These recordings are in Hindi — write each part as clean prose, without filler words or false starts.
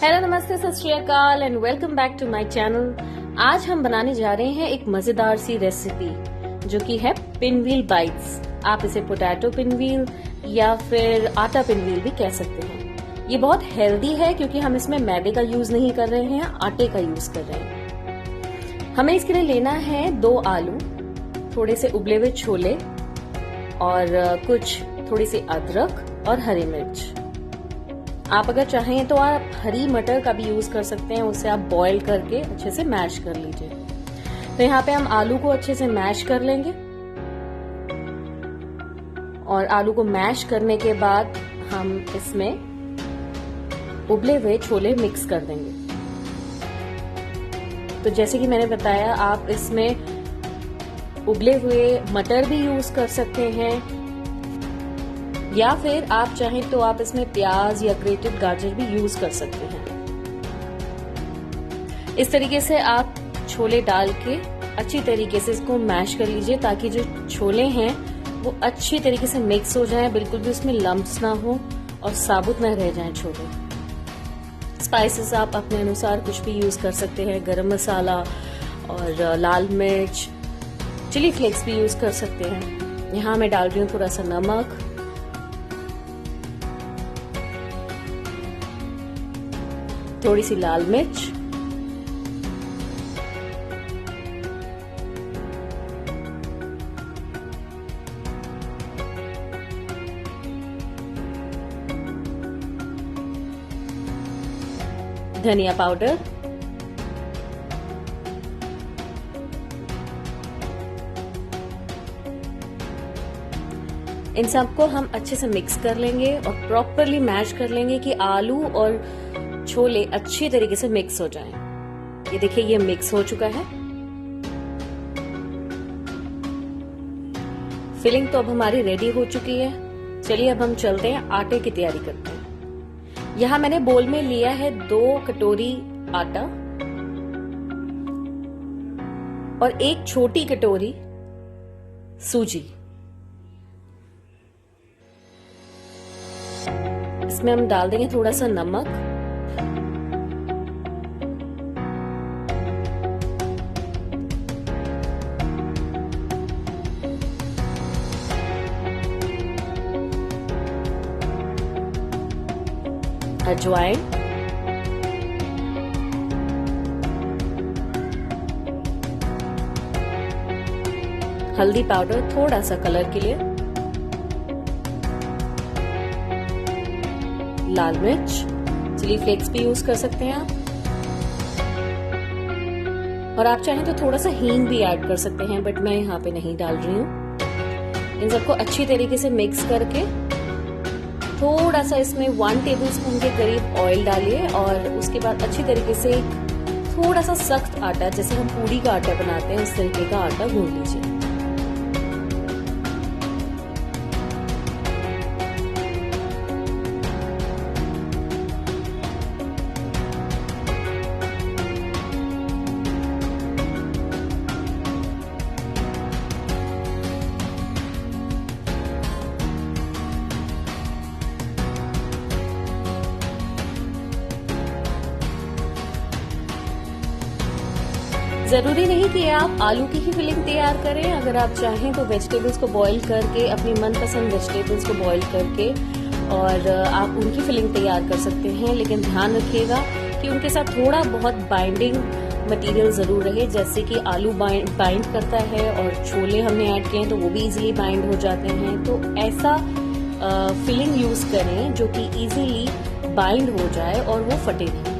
हेलो नमस्ते सत श्री अकाल and welcome back to my channel. आज हम बनाने जा रहे हैं एक मजेदार सी रेसिपी जो कि है पिनव्हील बाइट्स। आप इसे पोटैटो पिनव्हील या फिर आटा पिनव्हील भी कह सकते हैं। ये बहुत हेल्दी है क्योंकि हम इसमें मैदे का यूज नहीं कर रहे हैं, आटे का यूज कर रहे हैं। हमें इसके लिए लेना है 2 आलू, थोड़े से उबले हुए छोले और कुछ थोड़ी सी अदरक और हरी मिर्च। आप अगर चाहें तो आप हरी मटर का भी यूज कर सकते हैं, उसे आप बॉईल करके अच्छे से मैश कर लीजिए। तो यहाँ पे हम आलू को अच्छे से मैश कर लेंगे और आलू को मैश करने के बाद हम इसमें उबले हुए छोले मिक्स कर देंगे। तो जैसे कि मैंने बताया, आप इसमें उबले हुए मटर भी यूज कर सकते हैं या फिर आप चाहें तो आप इसमें प्याज या ग्रेटेड गाजर भी यूज कर सकते हैं। इस तरीके से आप छोले डाल के अच्छी तरीके से इसको मैश कर लीजिए ताकि जो छोले हैं वो अच्छी तरीके से मिक्स हो जाएं, बिल्कुल भी उसमें लम्प्स ना हो और साबुत ना रह जाएं छोले। स्पाइसेस आप अपने अनुसार कुछ भी यूज कर सकते हैं, गरम मसाला और लाल मिर्च, चिली फ्लेक्स भी यूज कर सकते हैं। यहाँ मैं डाल रही हूँ थोड़ा सा नमक, थोड़ी सी लाल मिर्च, धनिया पाउडर, इन सबको हम अच्छे से मिक्स कर लेंगे और प्रॉपरली मैश कर लेंगे कि आलू और छोले अच्छी तरीके से मिक्स हो जाएं। ये देखिए, ये मिक्स हो चुका है। फिलिंग तो अब हमारी रेडी हो चुकी है। चलिए अब हम चलते हैं आटे की तैयारी करते हैं। यहां मैंने बोल में लिया है 2 कटोरी आटा और 1 छोटी कटोरी सूजी। इसमें हम डाल देंगे थोड़ा सा नमक, अजवाइन, हल्दी पाउडर थोड़ा सा कलर के लिए, लाल मिर्च, चिली फ्लेक्स भी यूज कर सकते हैं आप, और आप चाहें तो थोड़ा सा हींग भी ऐड कर सकते हैं, बट मैं यहाँ पे नहीं डाल रही हूँ। इन सबको अच्छी तरीके से मिक्स करके थोड़ा सा इसमें 1 टेबलस्पून के करीब ऑयल डालिए और उसके बाद अच्छी तरीके से थोड़ा सा सख्त आटा, जैसे हम पूरी का आटा बनाते हैं उस तरीके का आटा गूंद लीजिए। जरूरी नहीं कि आप आलू की ही फिलिंग तैयार करें। अगर आप चाहें तो वेजिटेबल्स को बॉईल करके, अपनी मनपसंद वेजिटेबल्स को बॉईल करके और आप उनकी फिलिंग तैयार कर सकते हैं। लेकिन ध्यान रखिएगा कि उनके साथ थोड़ा बहुत बाइंडिंग मटेरियल जरूर रहे, जैसे कि आलू बाइंड करता है और छोले हमने ऐड किए हैं तो वो भी इजीली बाइंड हो जाते हैं। तो ऐसा फिलिंग यूज करें जो कि इजीली बाइंड हो जाए और वो फटे नहीं।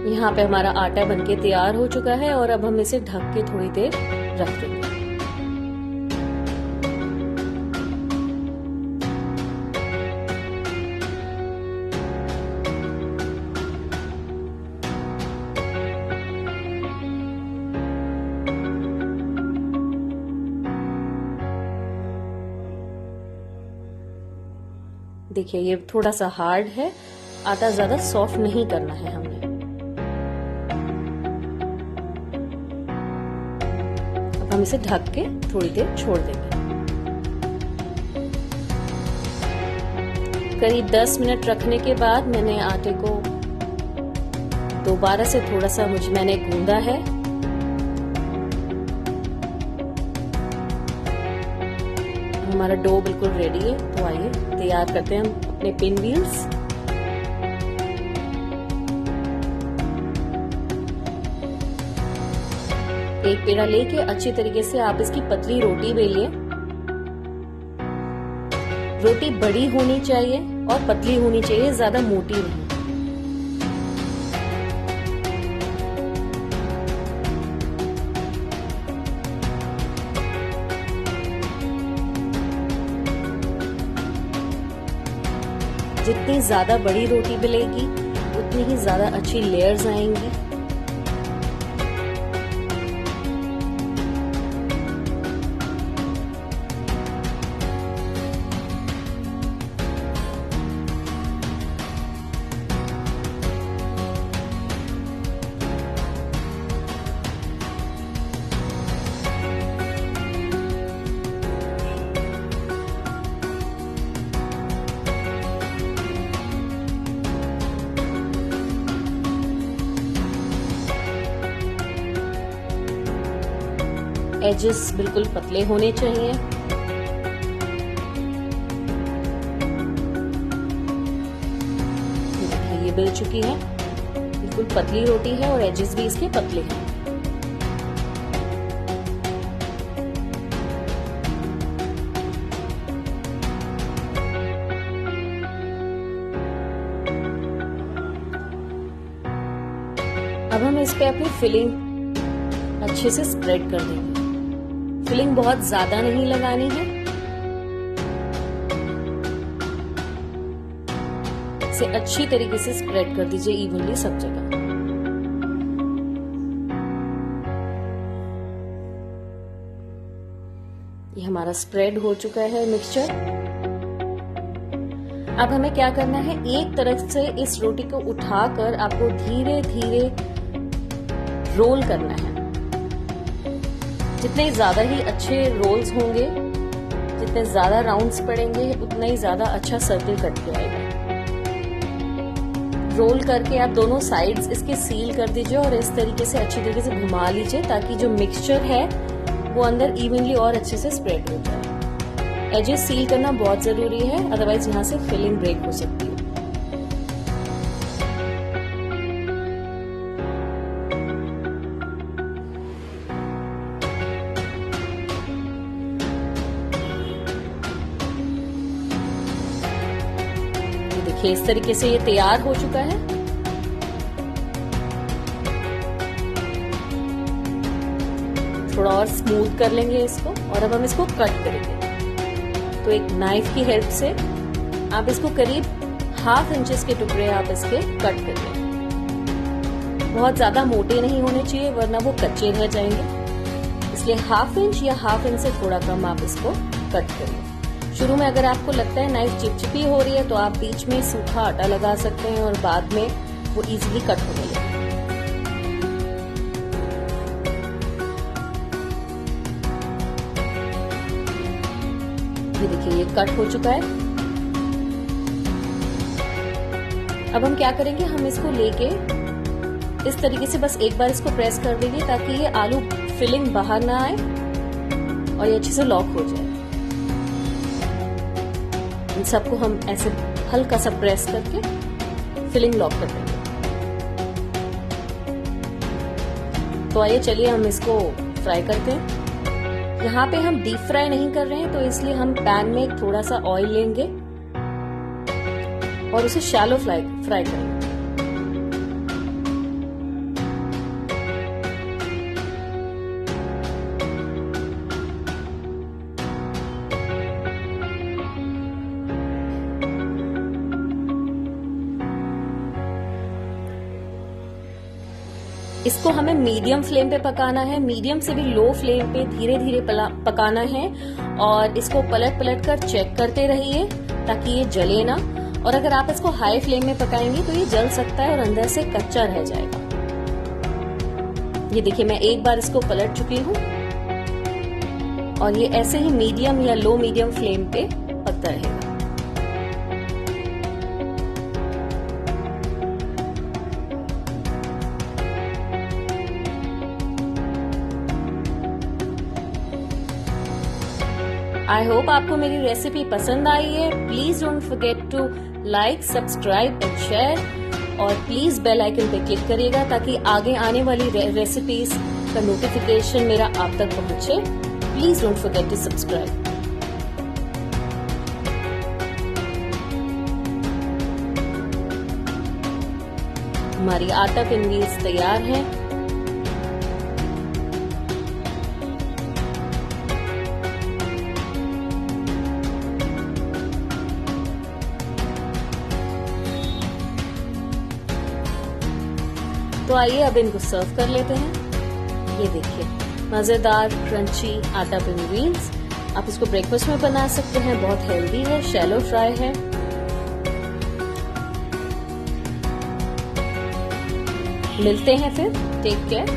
यहाँ पे हमारा आटा बनके तैयार हो चुका है और अब हम इसे ढक के थोड़ी देर रख देंगे। देखिए, ये थोड़ा सा हार्ड है, आटा ज्यादा सॉफ्ट नहीं करना है हमने। हम इसे ढक के थोड़ी देर छोड़ देंगे। करीब 10 मिनट रखने के बाद मैंने आटे को दोबारा से थोड़ा सा मैंने गूंदा है। हमारा डो बिल्कुल रेडी है। तो आइए तैयार करते हैं हम अपने पिन व्हील्स। एक पेड़ा लेके अच्छी तरीके से आप इसकी पतली रोटी बेलिए। रोटी बड़ी होनी चाहिए और पतली होनी चाहिए, ज्यादा मोटी नहीं। जितनी ज्यादा बड़ी रोटी बेलेगी उतनी ही ज्यादा अच्छी लेयर्स आएंगी। एजेस बिल्कुल पतले होने चाहिए। देखिए ये बेल चुकी है, बिल्कुल पतली रोटी है और एजेस भी इसके पतले हैं। अब हम इस पे अपनी फिलिंग अच्छे से स्प्रेड कर देंगे। फिलिंग बहुत ज्यादा नहीं लगानी है, इसे अच्छी तरीके से स्प्रेड कर दीजिए इवनली सब जगह। ये हमारा स्प्रेड हो चुका है मिक्सचर। अब हमें क्या करना है, एक तरफ से इस रोटी को उठाकर आपको धीरे धीरे रोल करना है। जितने ज्यादा ही अच्छे रोल्स होंगे, जितने ज्यादा राउंड्स पड़ेंगे, उतना ही ज्यादा अच्छा सर्कल कट के आएगा। रोल करके आप दोनों साइड्स इसके सील कर दीजिए और इस तरीके से अच्छी तरीके से घुमा लीजिए ताकि जो मिक्सचर है वो अंदर इवनली और अच्छे से स्प्रेड हो जाए। एजेस सील करना बहुत जरूरी है, अदरवाइज यहाँ से फिलिंग ब्रेक हो सकती है। देखिए इस तरीके से ये तैयार हो चुका है। थोड़ा और स्मूथ कर लेंगे इसको और अब हम इसको कट करेंगे। तो एक नाइफ की हेल्प से आप इसको करीब 1/2 इंच के टुकड़े आप इसके कट कर लेंगे। बहुत ज्यादा मोटे नहीं होने चाहिए वरना वो कच्चे रह जाएंगे, इसलिए 1/2 इंच या 1/2 इंच से थोड़ा कम आप इसको कट करिए। शुरू में अगर आपको लगता है नाइफ चिपचिपी हो रही है तो आप बीच में सूखा आटा लगा सकते हैं और बाद में वो इजीली कट होने लगेगा। ये देखिए ये कट हो चुका है। अब हम क्या करेंगे, हम इसको लेके इस तरीके से बस एक बार इसको प्रेस कर देंगे ताकि ये आलू फिलिंग बाहर ना आए और ये अच्छे से लॉक हो जाए। इन सबको हम ऐसे हल्का सा प्रेस करके फिलिंग लॉक कर देंगे। तो आइए चलिए हम इसको फ्राई करते हैं। यहाँ पे हम डीप फ्राई नहीं कर रहे हैं तो इसलिए हम पैन में थोड़ा सा ऑयल लेंगे और उसे शैलो फ्राई करेंगे। इसको हमें मीडियम फ्लेम पे पकाना है, मीडियम से भी लो फ्लेम पे धीरे धीरे पकाना है और इसको पलट पलट कर चेक करते रहिए ताकि ये जले ना। और अगर आप इसको हाई फ्लेम में पकाएंगे तो ये जल सकता है और अंदर से कच्चा रह जाएगा। ये देखिए मैं एक बार इसको पलट चुकी हूँ और ये ऐसे ही मीडियम या लो मीडियम फ्लेम पे पकता रहेगा। आई होप आपको मेरी रेसिपी पसंद आई है। Please don't forget to like, subscribe and share और प्लीज बेल आइकन पे क्लिक करिएगा ताकि आगे आने वाली रेसिपीज का नोटिफिकेशन मेरा आप तक पहुंचे। Please don't forget to subscribe. हमारी आटा पिनव्हील्स तैयार है। तो आइए अब इनको सर्व कर लेते हैं। ये देखिए मजेदार क्रंची आटा पिनव्हील्स। आप इसको ब्रेकफास्ट में बना सकते हैं, बहुत हेल्दी है, शैलो फ्राई है। मिलते हैं फिर, टेक केयर।